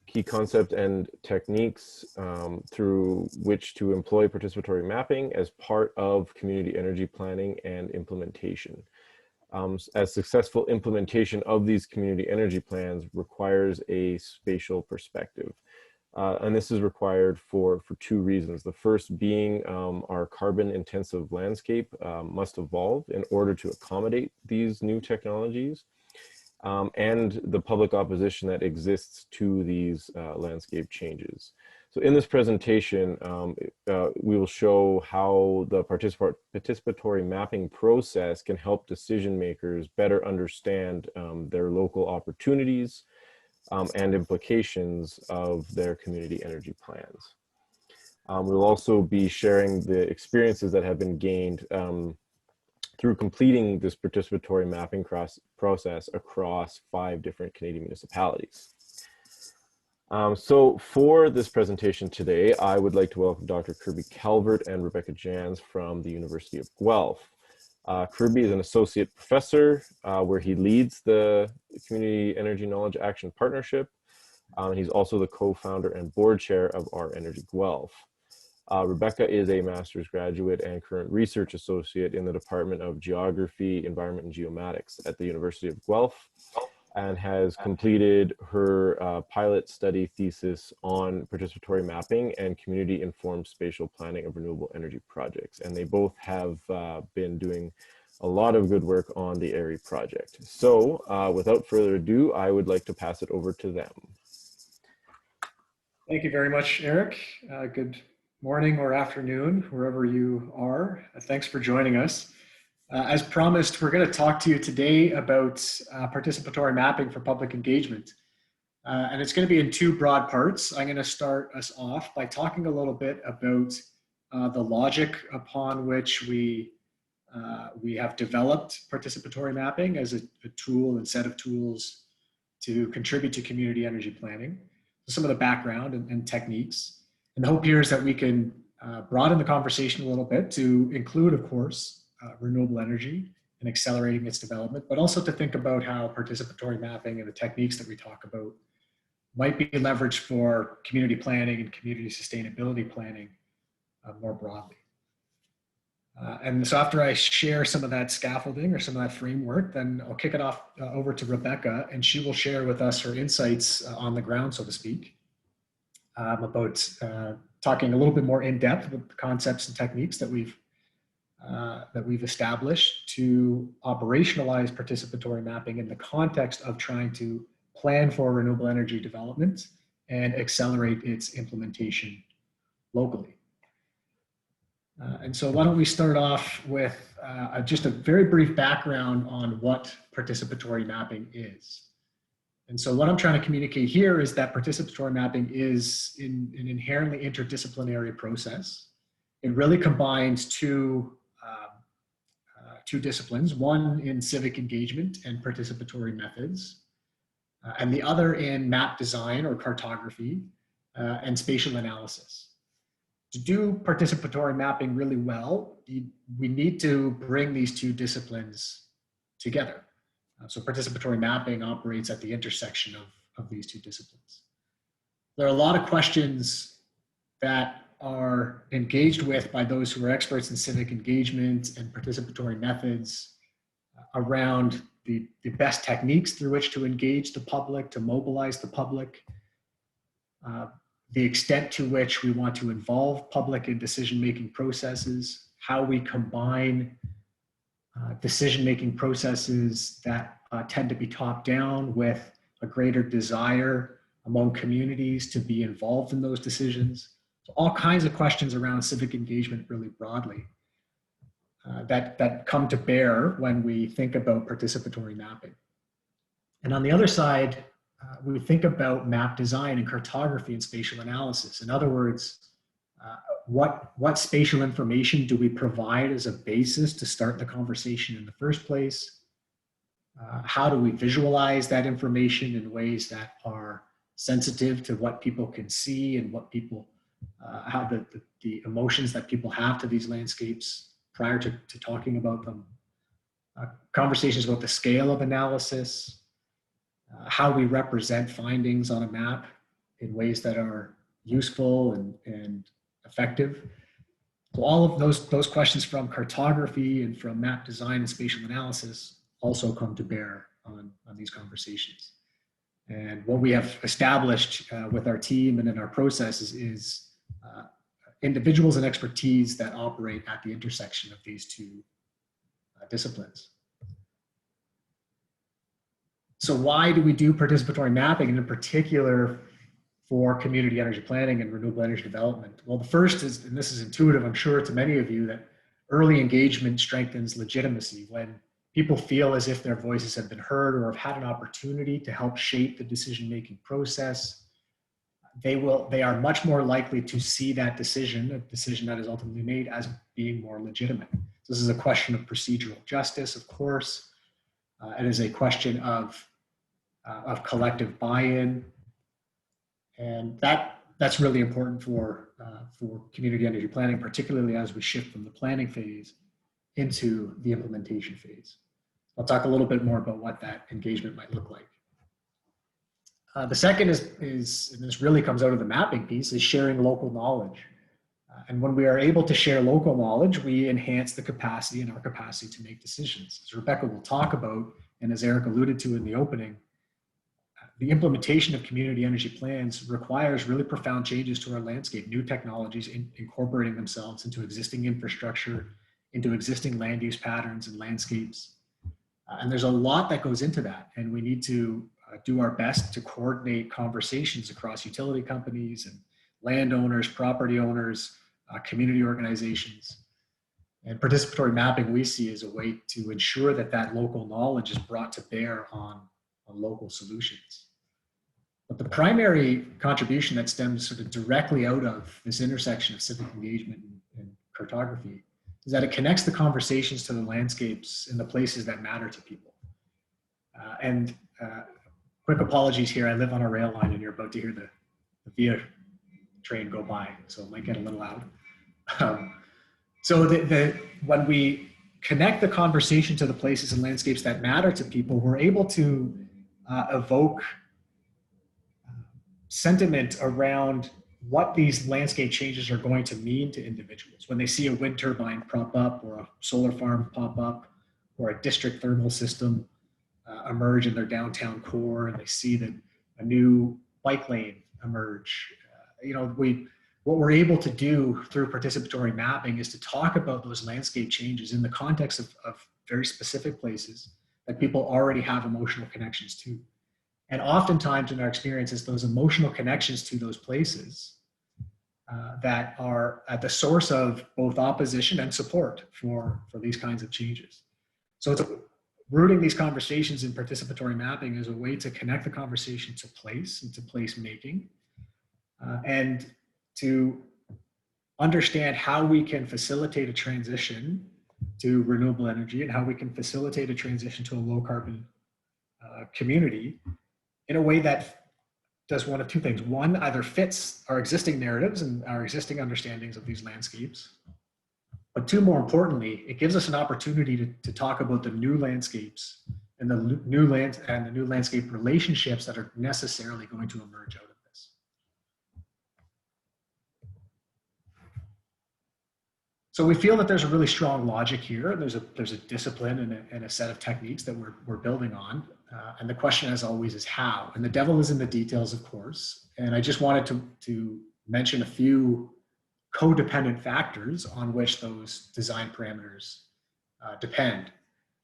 key concept and techniques through which to employ participatory mapping as part of community energy planning and implementation. As successful implementation of these community energy plans requires a spatial perspective. And this is required for two reasons. The first being our carbon intensive landscape must evolve in order to accommodate these new technologies. And the public opposition that exists to these landscape changes. So in this presentation, we will show how the participatory mapping process can help decision makers better understand their local opportunities and implications of their community energy plans. We'll also be sharing the experiences that have been gained through completing this participatory mapping process across 5 different Canadian municipalities. So for this presentation today, I would like to welcome Dr. Kirby Calvert and Rebecca Jans from the University of Guelph. Kirby is an associate professor where he leads the Community Energy Knowledge Action Partnership. He's also the co-founder and board chair of AIRE Energy Guelph. Rebecca is a master's graduate and current research associate in the Department of Geography, Environment, and Geomatics at the University of Guelph, and has completed her pilot study thesis on participatory mapping and community-informed spatial planning of renewable energy projects. And they both have been doing a lot of good work on the AIRE project. So without further ado, I would like to pass it over to them. Thank you very much, Eric. Good morning or afternoon, wherever you are. Thanks for joining us. As promised, we're going to talk to you today about participatory mapping for public engagement. And it's going to be in 2 broad parts. I'm going to start us off by talking a little bit about the logic upon which we have developed participatory mapping as a tool and set of tools to contribute to community energy planning, some of the background and techniques. And the hope here is that we can broaden the conversation a little bit to include, of course, renewable energy and accelerating its development, but also to think about how participatory mapping and the techniques that we talk about might be leveraged for community planning and community sustainability planning more broadly. And so after I share some of that scaffolding or some of that framework, then I'll kick it off over to Rebecca, and she will share with us her insights on the ground, so to speak, about talking a little bit more in depth with the concepts and techniques that we've established to operationalize participatory mapping in the context of trying to plan for renewable energy development and accelerate its implementation locally. And so why don't we start off with just a very brief background on what participatory mapping is. And so what I'm trying to communicate here is that participatory mapping is an inherently interdisciplinary process. It really combines two disciplines, one in civic engagement and participatory methods, and the other in map design or cartography and spatial analysis. To do participatory mapping really well, we need to bring these 2 disciplines together. So participatory mapping operates at the intersection of these 2 disciplines. There are a lot of questions that are engaged with by those who are experts in civic engagement and participatory methods around the best techniques through which to engage the public, to mobilize the public, the extent to which we want to involve public in decision-making processes, how we combine decision-making processes that tend to be top-down with a greater desire among communities to be involved in those decisions. So all kinds of questions around civic engagement really broadly that come to bear when we think about participatory mapping. And on the other side, we think about map design and cartography and spatial analysis. In other words, what spatial information do we provide as a basis to start the conversation in the first place? How do we visualize that information in ways that are sensitive to what people can see and what people, how the emotions that people have to these landscapes prior to talking about them? Conversations about the scale of analysis, how we represent findings on a map, in ways that are useful and effective. So all of those questions from cartography and from map design and spatial analysis also come to bear on these conversations. And what we have established with our team and in our processes is individuals and expertise that operate at the intersection of these two disciplines. So why do we do participatory mapping, and in particular for community energy planning and renewable energy development? Well, the first is, and this is intuitive, I'm sure, to many of you, that early engagement strengthens legitimacy. When people feel as if their voices have been heard or have had an opportunity to help shape the decision-making process, they are much more likely to see that decision, a decision that is ultimately made, as being more legitimate. This is a question of procedural justice, of course. It is a question of collective buy-in, and that's really important for community energy planning, particularly as we shift from the planning phase into the implementation phase. I'll talk a little bit more about what that engagement might look like. The second is, and this really comes out of the mapping piece, is sharing local knowledge. And when we are able to share local knowledge, we enhance the capacity and our capacity to make decisions. As Rebecca will talk about, and as Eric alluded to in the opening, the implementation of community energy plans requires really profound changes to our landscape, new technologies incorporating themselves into existing infrastructure, into existing land use patterns and landscapes. And there's a lot that goes into that, and we need to do our best to coordinate conversations across utility companies and landowners, property owners, community organizations. And participatory mapping we see as a way to ensure that that local knowledge is brought to bear on local solutions. But the primary contribution that stems sort of directly out of this intersection of civic engagement and cartography is that it connects the conversations to the landscapes in the places that matter to people. Quick apologies here, I live on a rail line and you're about to hear the VIA train go by, so it might get a little loud. So when we connect the conversation to the places and landscapes that matter to people, we're able to evoke sentiment around what these landscape changes are going to mean to individuals. When they see a wind turbine prop up, or a solar farm pop up, or a district thermal system emerge in their downtown core, and they see that a new bike lane emerge, what we're able to do through participatory mapping is to talk about those landscape changes in the context of very specific places that people already have emotional connections to. And oftentimes in our experience, it's those emotional connections to those places that are at the source of both opposition and support for these kinds of changes. So it's rooting these conversations in participatory mapping is a way to connect the conversation to place and to place making, and to understand how we can facilitate a transition to renewable energy and how we can facilitate a transition to a low carbon community in a way that does one of two things. One, either fits our existing narratives and our existing understandings of these landscapes, but two, more importantly, it gives us an opportunity to talk about the new landscapes and the new landscape relationships that are necessarily going to emerge out of this. So we feel that there's a really strong logic here. There's a discipline and a set of techniques that we're building on. And the question, as always, is how. And the devil is in the details, of course. And I just wanted to mention a few codependent factors on which those design parameters depend.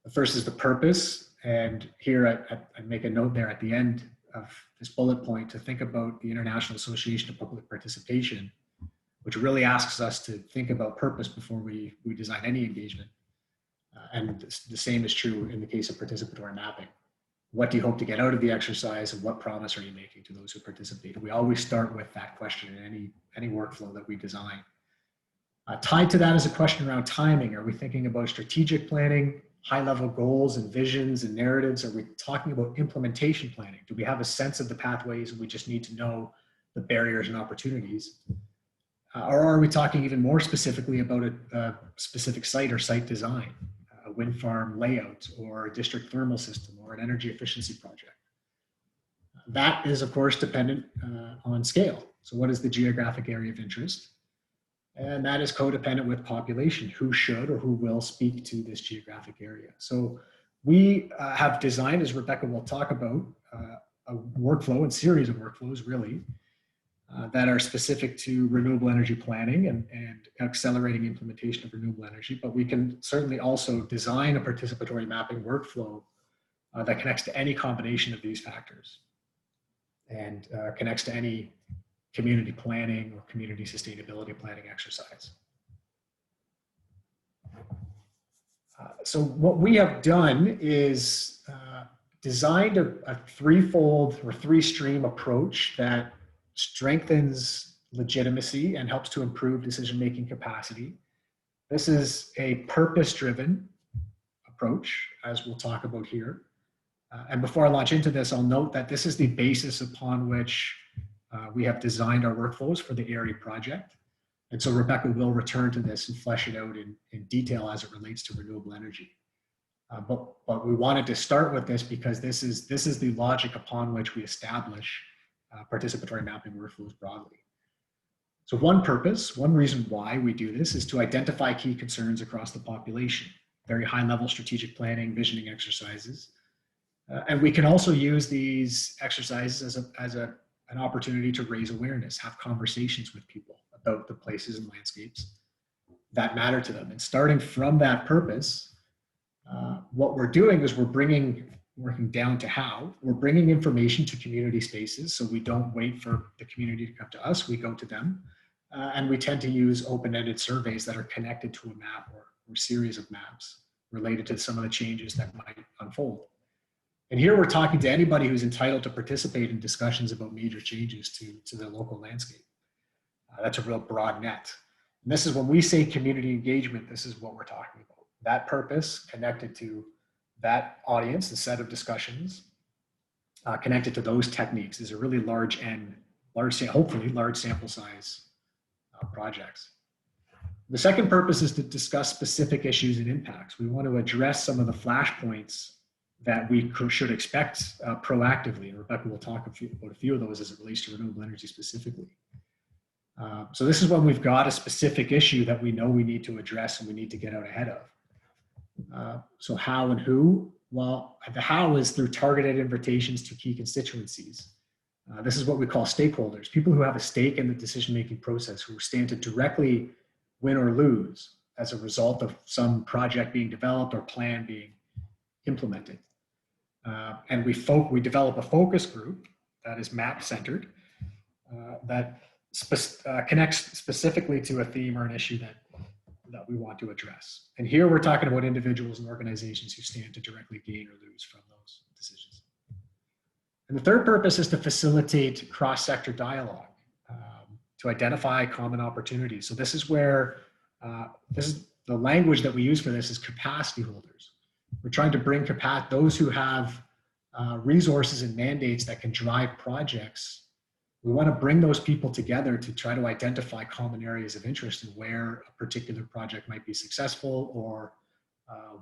The first is the purpose. And here I make a note there at the end of this bullet point to think about the International Association of Public Participation, which really asks us to think about purpose before we design any engagement. And the same is true in the case of participatory mapping. What do you hope to get out of the exercise, and what promise are you making to those who participate? We always start with that question in any workflow that we design. Tied to that is a question around timing. Are we thinking about strategic planning, high-level goals and visions and narratives? Are we talking about implementation planning? Do we have a sense of the pathways and we just need to know the barriers and opportunities? Or are we talking even more specifically about a specific site or site design, a wind farm layout, or a district thermal system, or an energy efficiency project? That is, of course, dependent on scale. So what is the geographic area of interest? And that is codependent with population, who should or who will speak to this geographic area. So we have designed, as Rebecca will talk about, a workflow and series of workflows really that are specific to renewable energy planning and accelerating implementation of renewable energy. But we can certainly also design a participatory mapping workflow that connects to any combination of these factors and connects to any community planning or community sustainability planning exercise. So what we have done is designed a threefold or three-stream approach that strengthens legitimacy and helps to improve decision-making capacity. This is a purpose-driven approach, as we'll talk about here. And before I launch into this, I'll note that this is the basis upon which we have designed our workflows for the AIRE project. And so Rebecca will return to this and flesh it out in detail as it relates to renewable energy. But we wanted to start with this because this is the logic upon which we establish participatory mapping workflows broadly. So one reason why we do this is to identify key concerns across the population, very high level strategic planning, visioning exercises. And we can also use these exercises as an opportunity to raise awareness, have conversations with people about the places and landscapes that matter to them. And starting from that purpose, what we're doing is working down to how, we're bringing information to community spaces. So we don't wait for the community to come to us, we go to them. And we tend to use open-ended surveys that are connected to a map or series of maps related to some of the changes that might unfold. And here we're talking to anybody who's entitled to participate in discussions about major changes to their local landscape. That's a real broad net. And this is when we say community engagement, this is what we're talking about. That purpose connected to that audience, the set of discussions, connected to those techniques is a really hopefully large sample size projects. The second purpose is to discuss specific issues and impacts. We want to address some of the flashpoints that we should expect proactively. And Rebecca will talk about a few of those as it relates to renewable energy specifically. So this is when we've got a specific issue that we know we need to address and we need to get out ahead of. So how and who? Well, the how is through targeted invitations to key constituencies. This is what we call stakeholders, people who have a stake in the decision-making process, who stand to directly win or lose as a result of some project being developed or plan being implemented. And we develop a focus group that is map-centered, that connects specifically to a theme or an issue that we want to address. And here we're talking about individuals and organizations who stand to directly gain or lose from those decisions. And the third purpose is to facilitate cross-sector dialogue, to identify common opportunities. So this is where, the language that we use for this is capacity holders. We're trying to bring those who have resources and mandates that can drive projects. We want to bring those people together to try to identify common areas of interest in where a particular project might be successful, or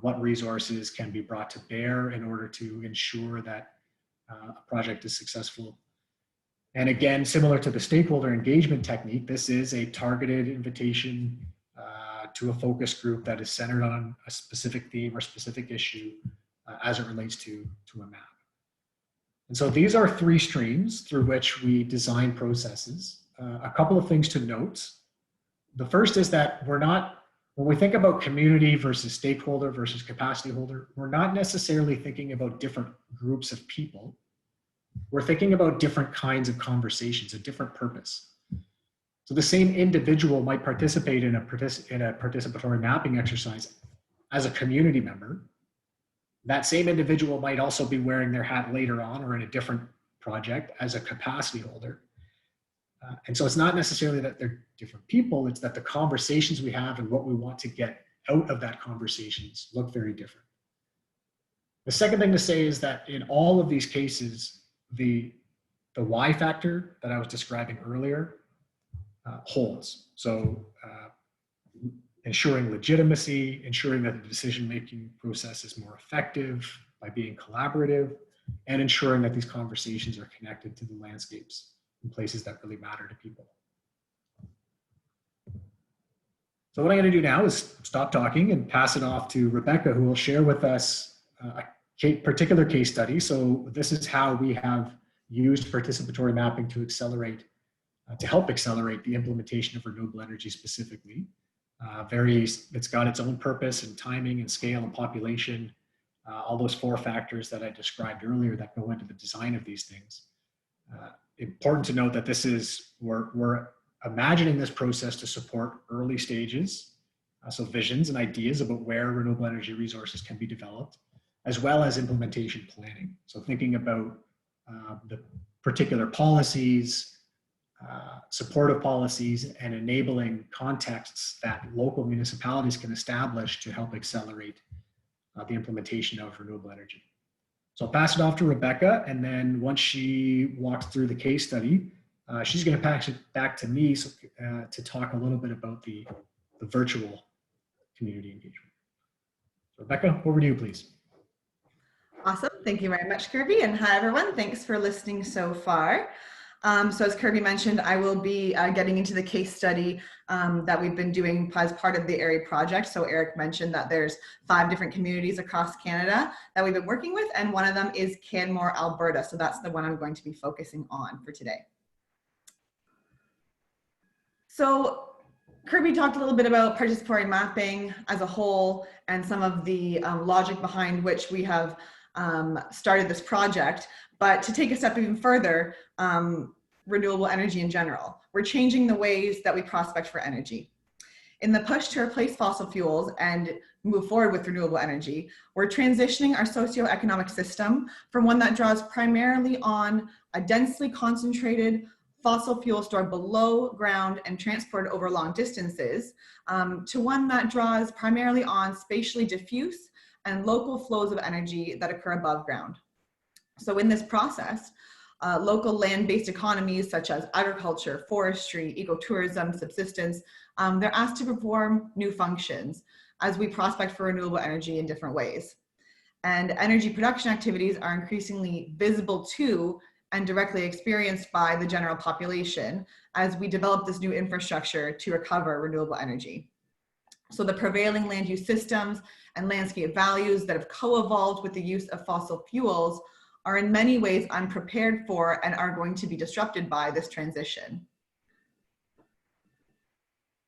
what resources can be brought to bear in order to ensure that a project is successful. And again, similar to the stakeholder engagement technique, this is a targeted invitation to a focus group that is centered on a specific theme or specific issue as it relates to a map. And so these are three streams through which we design processes. A couple of things to note. The first is that when we think about community versus stakeholder versus capacity holder, we're not necessarily thinking about different groups of people. We're thinking about different kinds of conversations, a different purpose. So the same individual might participate in a participatory mapping exercise as a community member. That same individual might also be wearing their hat later on or in a different project as a capacity holder. And so it's not necessarily that they're different people, it's that the conversations we have and what we want to get out of that conversations look very different. The second thing to say is that in all of these cases, the why factor that I was describing earlier holds. So ensuring legitimacy, ensuring that the decision-making process is more effective by being collaborative, and ensuring that these conversations are connected to the landscapes and places that really matter to people. So what I'm going to do now is stop talking and pass it off to Rebecca, who will share with us a particular case study. So this is how we have used participatory mapping to accelerate, to help accelerate the implementation of renewable energy specifically. It's got its own purpose and timing and scale and population, all those 4 factors that I described earlier that go into the design of these things. Important to note that this is, we're imagining this process to support early stages, so visions and ideas about where renewable energy resources can be developed, as well as implementation planning. So thinking about the particular policies, supportive policies, and enabling contexts that local municipalities can establish to help accelerate the implementation of renewable energy. So I'll pass it off to Rebecca, and then once she walks through the case study, she's going to pass it back to me to talk a little bit about the virtual community engagement. So Rebecca, over to you, please. Awesome. Thank you very much, Kirby. And hi, everyone. Thanks for listening so far. So as Kirby mentioned, I will be getting into the case study that we've been doing as part of the AIRE project. So Eric mentioned that there's 5 different communities across Canada that we've been working with, and one of them is Canmore, Alberta. So that's the one I'm going to be focusing on for today. So Kirby talked a little bit about participatory mapping as a whole and some of the logic behind which we have started this project. But to take a step even further, renewable energy in general. We're changing the ways that we prospect for energy. In the push to replace fossil fuels and move forward with renewable energy, we're transitioning our socioeconomic system from one that draws primarily on a densely concentrated fossil fuel stored below ground and transported over long distances to one that draws primarily on spatially diffuse and local flows of energy that occur above ground. So in this process, local land-based economies such as agriculture, forestry, ecotourism, subsistence, they're asked to perform new functions as we prospect for renewable energy in different ways. And energy production activities are increasingly visible to and directly experienced by the general population as we develop this new infrastructure to recover renewable energy. So the prevailing land use systems and landscape values that have co-evolved with the use of fossil fuels are in many ways unprepared for and are going to be disrupted by this transition.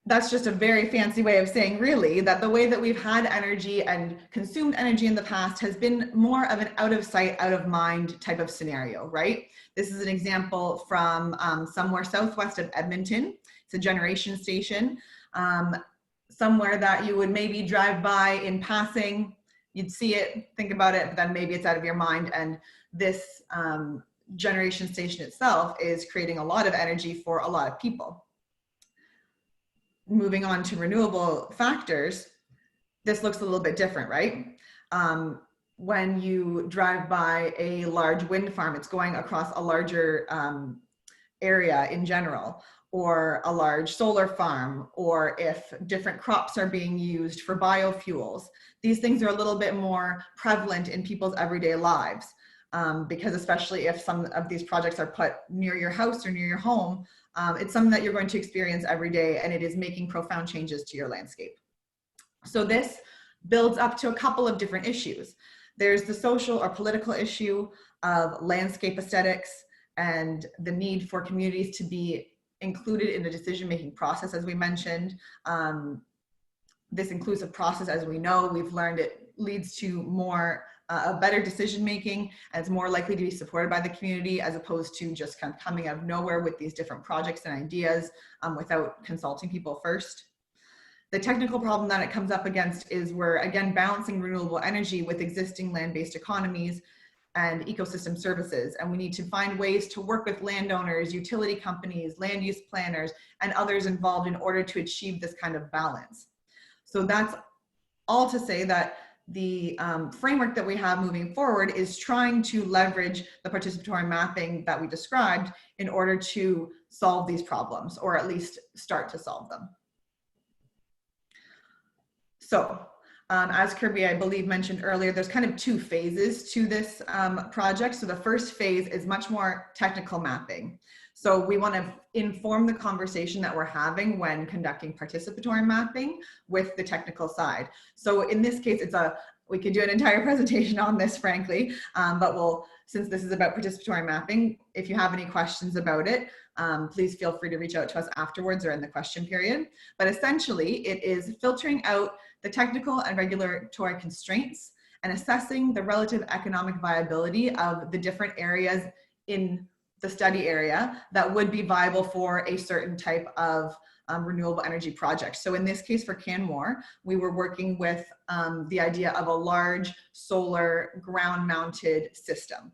That's just a very fancy way of saying really that the way that we've had energy and consumed energy in the past has been more of an out of sight, out of mind type of scenario, right? This is an example from somewhere southwest of Edmonton. It's a generation station, somewhere that you would maybe drive by in passing. You'd see it, think about it, but then maybe it's out of your mind. And this generation station itself is creating a lot of energy for a lot of people. Moving on to renewable factors, this looks a little bit different, right? When you drive by a large wind farm, it's going across a larger area in general, or a large solar farm, or if different crops are being used for biofuels. These things are a little bit more prevalent in people's everyday lives, because especially if some of these projects are put near your house or near your home, it's something that you're going to experience every day, and it is making profound changes to your landscape. So this builds up to a couple of different issues. There's the social or political issue of landscape aesthetics and the need for communities to be included in the decision-making process, as we mentioned. This inclusive process, as we know, we've learned it leads to more a better decision-making, and it's more likely to be supported by the community as opposed to just kind of coming out of nowhere with these different projects and ideas without consulting people first. The technical problem that it comes up against is we're again balancing renewable energy with existing land-based economies and ecosystem services, and we need to find ways to work with landowners, utility companies, land use planners, and others involved in order to achieve this kind of balance. So that's all to say that the framework that we have moving forward is trying to leverage the participatory mapping that we described in order to solve these problems, or at least start to solve them. So As Kirby, I believe, mentioned earlier, there's kind of two phases to this project. So the first phase is much more technical mapping. So we want to inform the conversation that we're having when conducting participatory mapping with the technical side. So in this case, we could do an entire presentation on this, frankly, but since this is about participatory mapping, if you have any questions about it, please feel free to reach out to us afterwards or in the question period. But essentially, it is filtering out the technical and regulatory constraints and assessing the relative economic viability of the different areas in the study area that would be viable for a certain type of renewable energy project. So in this case for Canmore, we were working with the idea of a large solar ground mounted system.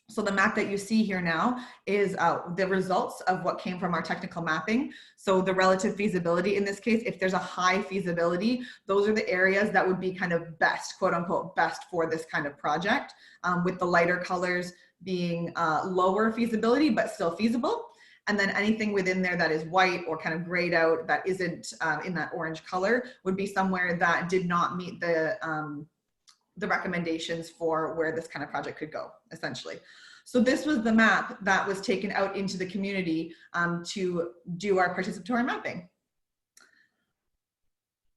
So the map that you see here now is the results of what came from our technical mapping. So the relative feasibility in this case, if there's a high feasibility, those are the areas that would be kind of best, quote unquote, best for this kind of project, with the lighter colors being lower feasibility, but still feasible. And then anything within there that is white or kind of grayed out that isn't in that orange color would be somewhere that did not meet the recommendations for where this kind of project could go, essentially. So this was the map that was taken out into the community to do our participatory mapping.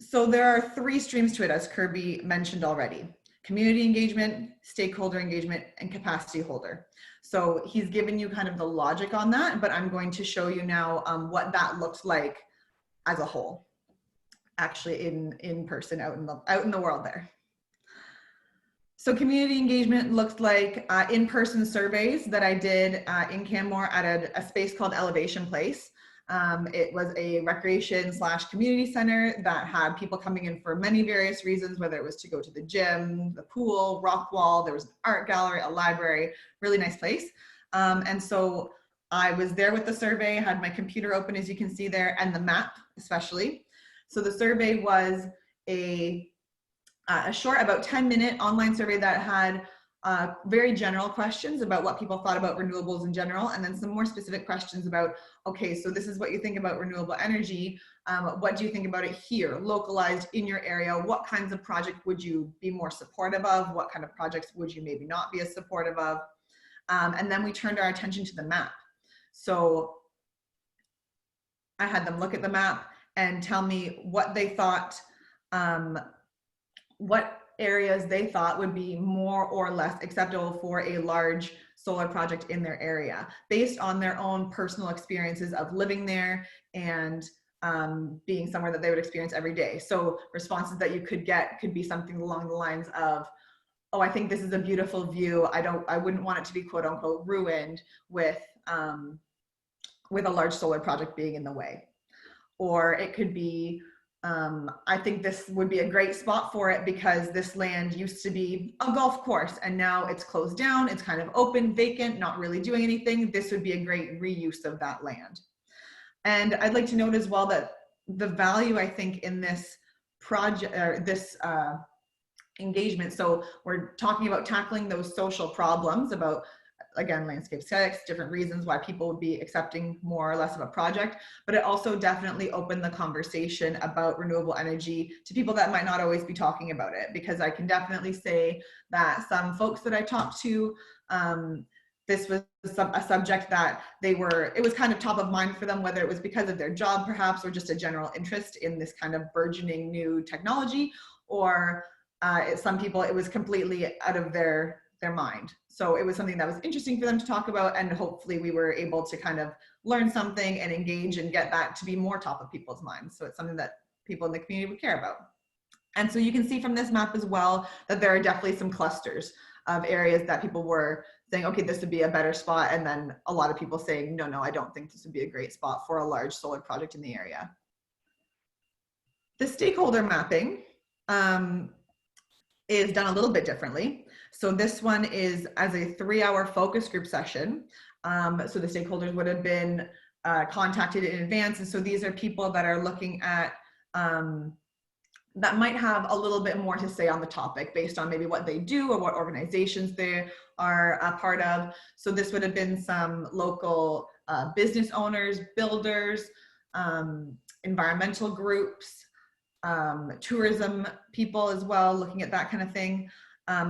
So there are three streams to it, as Kirby mentioned already: community engagement, stakeholder engagement, and capacity holder. So he's given you kind of the logic on that, but I'm going to show you now what that looks like as a whole, actually in person, out in the world there. So community engagement looks like in-person surveys that I did in Canmore at a space called Elevation Place. It was a recreation/community center that had people coming in for many various reasons, whether it was to go to the gym, the pool, rock wall, there was an art gallery, a library, really nice place. And so I was there with the survey, had my computer open, as you can see there, and the map especially. So the survey was a short, about 10-minute online survey that had very general questions about what people thought about renewables in general, and then some more specific questions about, okay, so this is what you think about renewable energy. What do you think about it here, localized in your area? What kinds of projects would you be more supportive of? What kind of projects would you maybe not be as supportive of? And then we turned our attention to the map. So I had them look at the map and tell me what they thought, what areas they thought would be more or less acceptable for a large solar project in their area, based on their own personal experiences of living there and being somewhere that they would experience every day. So responses that you could get could be something along the lines of, oh, I think this is a beautiful view. I wouldn't want it to be quote unquote ruined with a large solar project being in the way. Or it could be, I think this would be a great spot for it because this land used to be a golf course and now it's closed down. It's kind of open, vacant, not really doing anything. This would be a great reuse of that land. And I'd like to note as well that the value, I think, in this project, or this engagement, so we're talking about tackling those social problems about, again, landscape aesthetics, different reasons why people would be accepting more or less of a project, but it also definitely opened the conversation about renewable energy to people that might not always be talking about it, because I can definitely say that some folks that I talked to, this was a subject that it was kind of top of mind for them, whether it was because of their job perhaps, or just a general interest in this kind of burgeoning new technology, or some people, it was completely out of their mind. So it was something that was interesting for them to talk about, and hopefully we were able to kind of learn something and engage and get that to be more top of people's minds. So it's something that people in the community would care about. And so you can see from this map as well that there are definitely some clusters of areas that people were saying, okay, this would be a better spot, and then a lot of people saying, no, I don't think this would be a great spot for a large solar project in the area. The stakeholder mapping is done a little bit differently. So this one is as a 3-hour focus group session. So the stakeholders would have been contacted in advance. And so these are people that are looking at, that might have a little bit more to say on the topic based on maybe what they do or what organizations they are a part of. So this would have been some local business owners, builders, environmental groups, tourism people as well, looking at that kind of thing.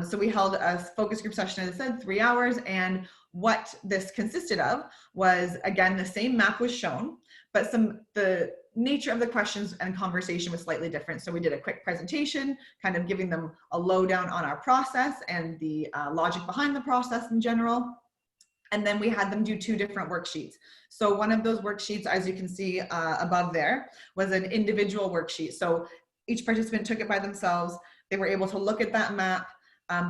So we held a focus group session, as I said, 3 hours. And what this consisted of was, again, the same map was shown, but the nature of the questions and conversation was slightly different. So we did a quick presentation, kind of giving them a lowdown on our process and the logic behind the process in general. And then we had them do 2 different worksheets. So one of those worksheets, as you can see above there, was an individual worksheet. So each participant took it by themselves. They were able to look at that map.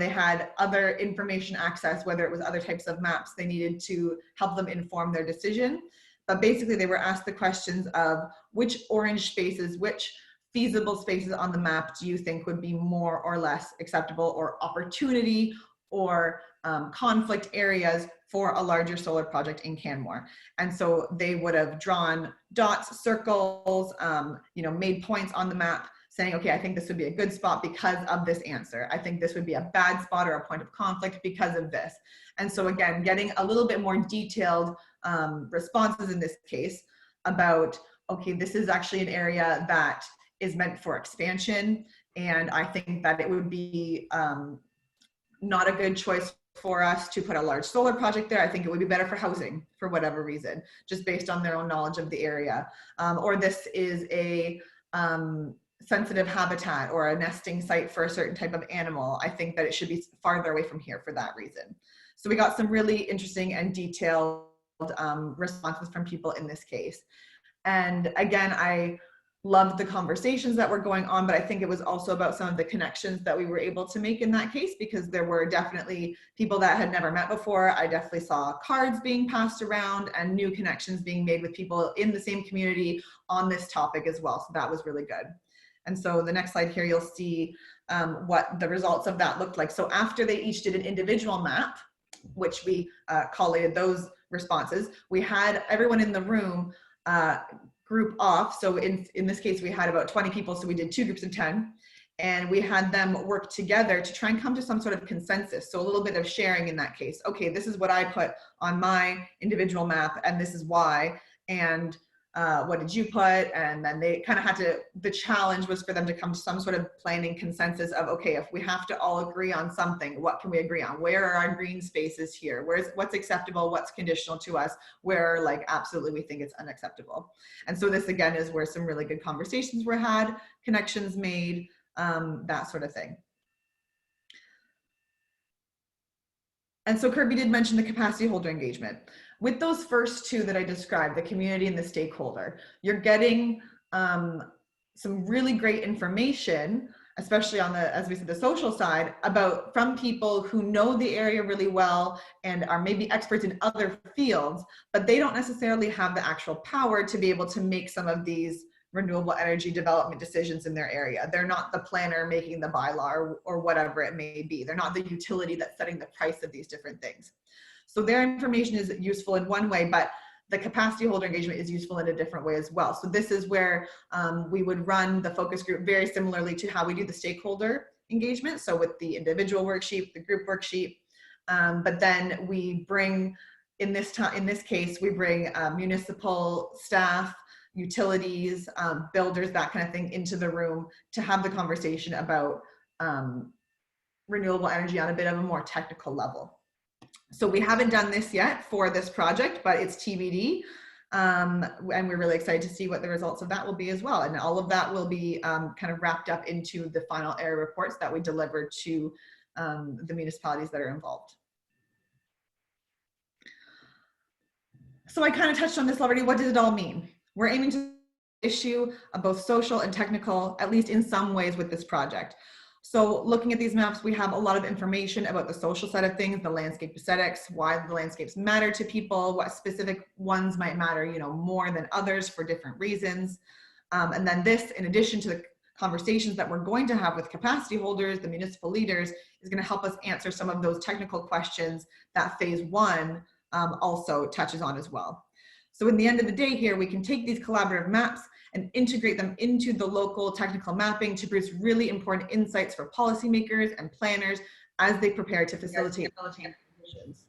They had other information access, whether it was other types of maps they needed to help them inform their decision. But basically they were asked the questions of which orange spaces, which feasible spaces on the map do you think would be more or less acceptable, or opportunity or conflict areas for a larger solar project in Canmore. And so they would have drawn dots, circles, made points on the map saying, okay, I think this would be a good spot because of this answer. I think this would be a bad spot or a point of conflict because of this. And so again, getting a little bit more detailed responses in this case about, okay, this is actually an area that is meant for expansion. And I think that it would be not a good choice for us to put a large solar project there. I think it would be better for housing for whatever reason, just based on their own knowledge of the area. Or this is a sensitive habitat or a nesting site for a certain type of animal. I think that it should be farther away from here for that reason. So we got some really interesting and detailed responses from people in this case. And again, I loved the conversations that were going on, but I think it was also about some of the connections that we were able to make in that case, because there were definitely people that had never met before. I definitely saw cards being passed around and new connections being made with people in the same community on this topic as well. So that was really good. And so the next slide here, you'll see what the results of that looked like. So after they each did an individual map, which we collated those responses, we had everyone in the room group off. So in this case, we had about 20 people. So we did 2 groups of 10, and we had them work together to try and come to some sort of consensus. So a little bit of sharing in that case. Okay, this is what I put on my individual map, and this is why. And what did you put? And then they kind of had to, the challenge was for them to come to some sort of planning consensus of, okay, if we have to all agree on something, what can we agree on? Where are our green spaces here? What's acceptable? What's conditional to us? Where like absolutely we think it's unacceptable. And so this again is where some really good conversations were had, connections made, that sort of thing. And so Kirby did mention the capacity holder engagement. With those first 2 that I described, the community and the stakeholder, you're getting some really great information, especially on the, as we said, the social side, from people who know the area really well and are maybe experts in other fields, but they don't necessarily have the actual power to be able to make some of these renewable energy development decisions in their area. They're not the planner making the bylaw or whatever it may be. They're not the utility that's setting the price of these different things. So their information is useful in one way, but the capacity holder engagement is useful in a different way as well. So this is where we would run the focus group very similarly to how we do the stakeholder engagement. So with the individual worksheet, the group worksheet, but then we bring, in this case, we bring municipal staff, utilities, builders, that kind of thing into the room to have the conversation about renewable energy on a bit of a more technical level. So we haven't done this yet for this project, but it's TBD. And we're really excited to see what the results of that will be as well. And all of that will be kind of wrapped up into the final AIRE reports that we deliver to the municipalities that are involved. So I kind of touched on this already. What does it all mean? We're aiming to issue both social and technical, at least in some ways, with this project. So looking at these maps, we have a lot of information about the social side of things, the landscape aesthetics, why the landscapes matter to people, what specific ones might matter, more than others for different reasons. And then this, in addition to the conversations that we're going to have with capacity holders, the municipal leaders, is going to help us answer some of those technical questions that phase 1 also touches on as well. So in the end of the day here, we can take these collaborative maps and integrate them into the local technical mapping to produce really important insights for policymakers and planners as they prepare to facilitate conditions.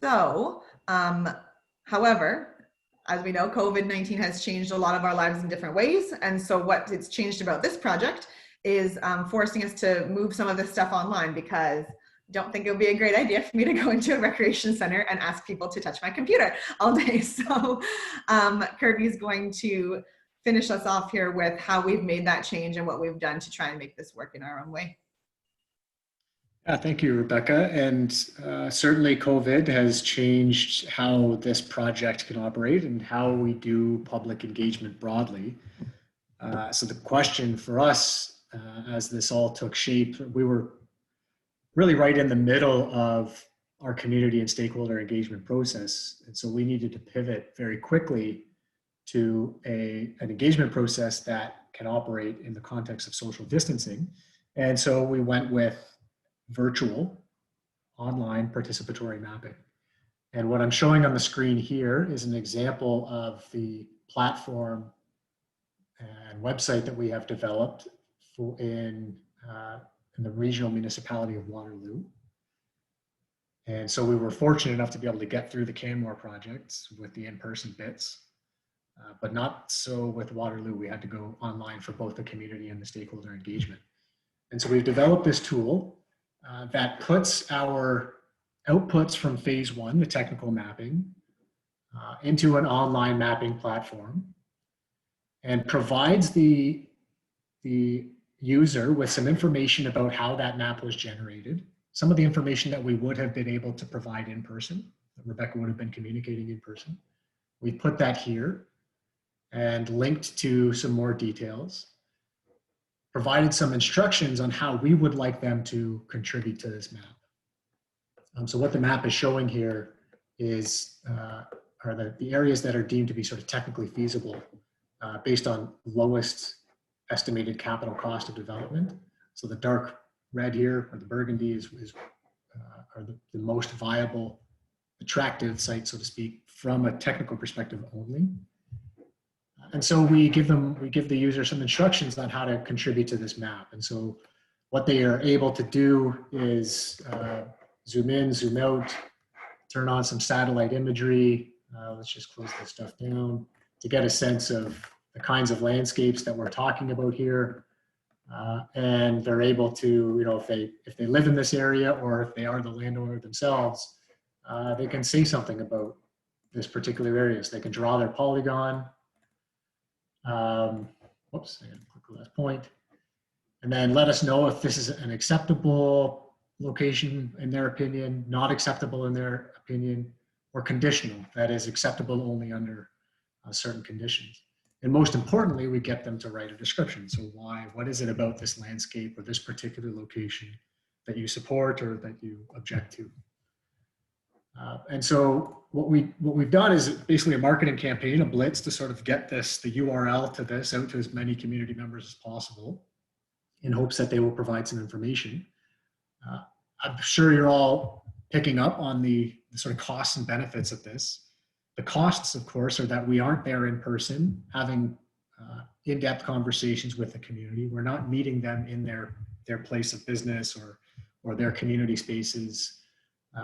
So, however, as we know, COVID-19 has changed a lot of our lives in different ways. And so what it's changed about this project is forcing us to move some of this stuff online, because I don't think it would be a great idea for me to go into a recreation center and ask people to touch my computer all day. So Kirby's going to finish us off here with how we've made that change and what we've done to try and make this work in our own way. Yeah, thank you, Rebecca. And certainly COVID has changed how this project can operate and how we do public engagement broadly. So the question for us, as this all took shape, we were really right in the middle of our community and stakeholder engagement process. And so we needed to pivot very quickly to an engagement process that can operate in the context of social distancing. And so we went with virtual online participatory mapping. And what I'm showing on the screen here is an example of the platform and website that we have developed in the regional municipality of Waterloo. And so we were fortunate enough to be able to get through the Canmore projects with the in-person bits, but not so with Waterloo. We had to go online for both the community and the stakeholder engagement. And so we've developed this tool that puts our outputs from phase one, the technical mapping, into an online mapping platform, and provides the user with some information about how that map was generated, some of the information that we would have been able to provide in person, that Rebecca would have been communicating in person. We put that here and linked to some more details, provided some instructions on how we would like them to contribute to this map. So what the map is showing here is are the areas that are deemed to be sort of technically feasible based on lowest estimated capital cost of development. So the dark red here, or the burgundy, are the most viable, attractive sites, so to speak, from a technical perspective only. And so we give the user some instructions on how to contribute to this map. And so what they are able to do is zoom in, zoom out, turn on some satellite imagery. Let's just close this stuff down to get a sense of the kinds of landscapes that we're talking about here. And they're able to, if they live in this area, or if they are the landowner themselves, they can say something about this particular area. So they can draw their polygon. Whoops, I gotta click the last point. And then let us know if this is an acceptable location in their opinion, not acceptable in their opinion, or conditional, that is acceptable only under certain conditions. And most importantly, we get them to write a description. So what is it about this landscape or this particular location that you support or that you object to? And so what we've done is basically a marketing campaign, a blitz, to sort of get the URL to this out to as many community members as possible, in hopes that they will provide some information. I'm sure you're all picking up on the sort of costs and benefits of this. The costs, of course, are that we aren't there in person having in-depth conversations with the community. We're not meeting them in their place of business or their community spaces.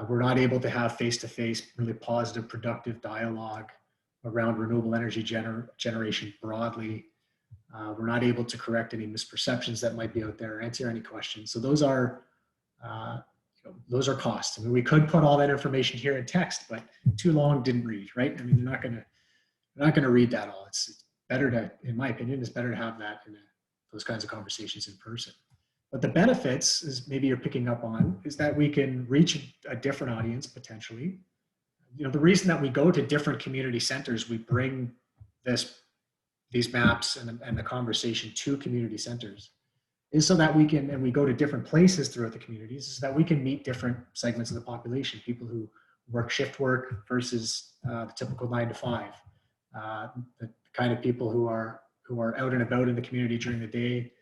We're not able to have face-to-face, really positive, productive dialogue around renewable energy generation broadly. We're not able to correct any misperceptions that might be out there or answer any questions. So those are costs. I mean, we could put all that information here in text, but too long didn't read, right? I mean, they're not gonna read that all. It's better to, in my opinion, it's better to have that in those kinds of conversations in person. But the benefits, is maybe you're picking up on, is that we can reach a different audience potentially. The reason that we go to different community centers, we bring these maps and the conversation to community centers, is so that we can, and we go to different places throughout the communities, so that we can meet different segments of the population, people who work shift work versus the typical 9 to 5, the kind of people who are out and about in the community during the day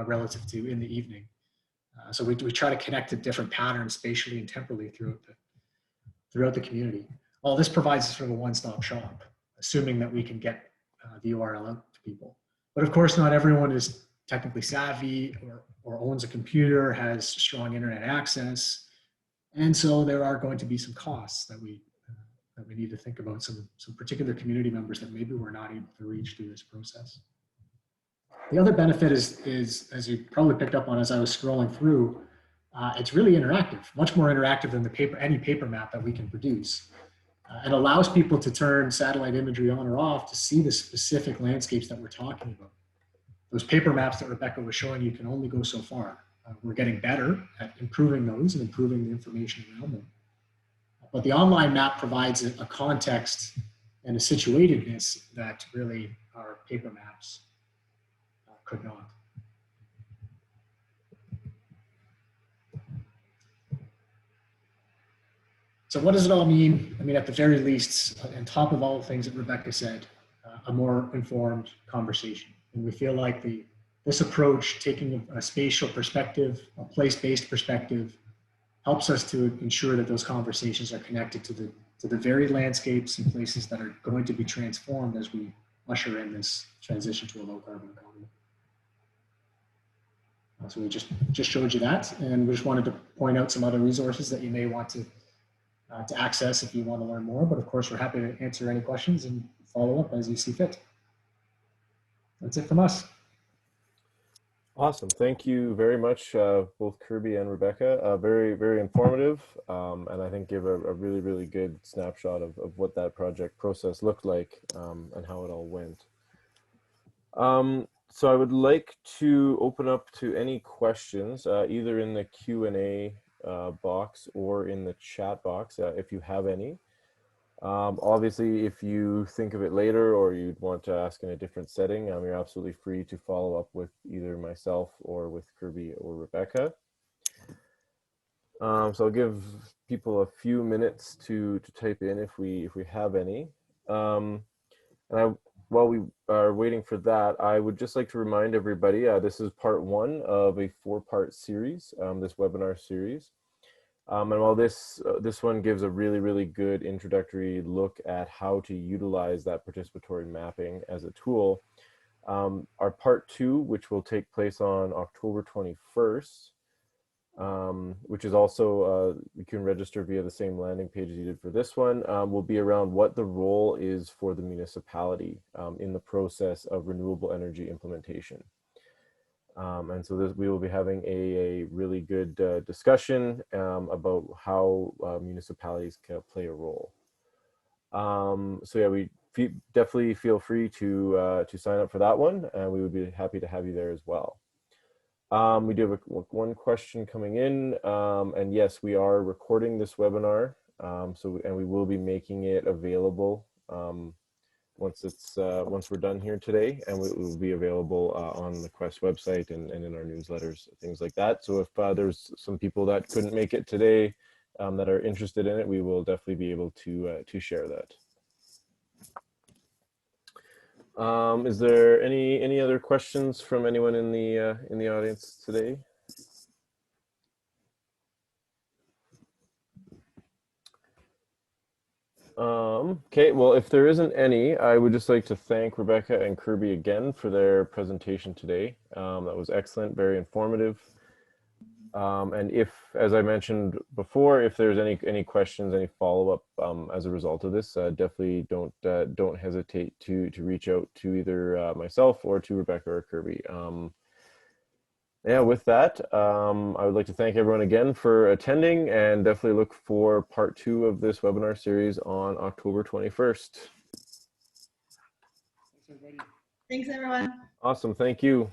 relative to in the evening. So we try to connect to different patterns spatially and temporally throughout the community. All this provides sort of a one-stop shop, assuming that we can get the URL out to people. But of course, not everyone is technically savvy or owns a computer, has strong internet access. And so there are going to be some costs that we that we need to think about some particular community members that maybe we're not able to reach through this process. The other benefit is as you probably picked up on as I was scrolling through, it's really interactive, much more interactive than any paper map that we can produce. And allows people to turn satellite imagery on or off to see the specific landscapes that we're talking about. Those paper maps that Rebecca was showing you can only go so far. We're getting better at improving those and improving the information around them. But the online map provides a context and a situatedness that really our paper maps could not. So what does it all mean? I mean, at the very least, on top of all the things that Rebecca said, a more informed conversation. And we feel like this approach, taking a spatial perspective, a place-based perspective, helps us to ensure that those conversations are connected to the very landscapes and places that are going to be transformed as we usher in this transition to a low-carbon economy. So we just showed you that, and we just wanted to point out some other resources that you may want to access if you want to learn more. But of course, we're happy to answer any questions and follow up as you see fit. That's it from us. Awesome. Thank you very much, both Kirby and Rebecca. Very, very informative, and I think give a really, really good snapshot of what that project process looked like and how it all went. So I would like to open up to any questions, either in the Q&A box or in the chat box, if you have any. Obviously, if you think of it later or you'd want to ask in a different setting, you're absolutely free to follow up with either myself or with Kirby or Rebecca. So I'll give people a few minutes to type in if we have any. While we are waiting for that, I would just like to remind everybody, this is part 1 of a 4-part series, this webinar series. And while this one gives a really, really good introductory look at how to utilize that participatory mapping as a tool, our part 2, which will take place on October 21st, which is also, you can register via the same landing page as you did for this one, will be around what the role is for the municipality in the process of renewable energy implementation. And so we will be having a really good discussion about how municipalities can play a role. So yeah, definitely feel free to sign up for that one, and we would be happy to have you there as well. We do have one question coming in, and yes, we are recording this webinar, and we will be making it available once we're done here today, and it will be available on the Quest website and in our newsletters, things like that. So if there's some people that couldn't make it today that are interested in it, we will definitely be able to share that. Is there any other questions from anyone in the audience today? Okay, well, if there isn't any, I would just like to thank Rebecca and Kirby again for their presentation today. That was excellent, very informative. And if, as I mentioned before, if there's any questions, any follow-up as a result of this, definitely don't hesitate to reach out to either myself or to Rebecca or Kirby. Yeah, with that, I would like to thank everyone again for attending, and definitely look for part 2 of this webinar series on October 21st. Thanks, everybody. Thanks, everyone. Awesome, thank you.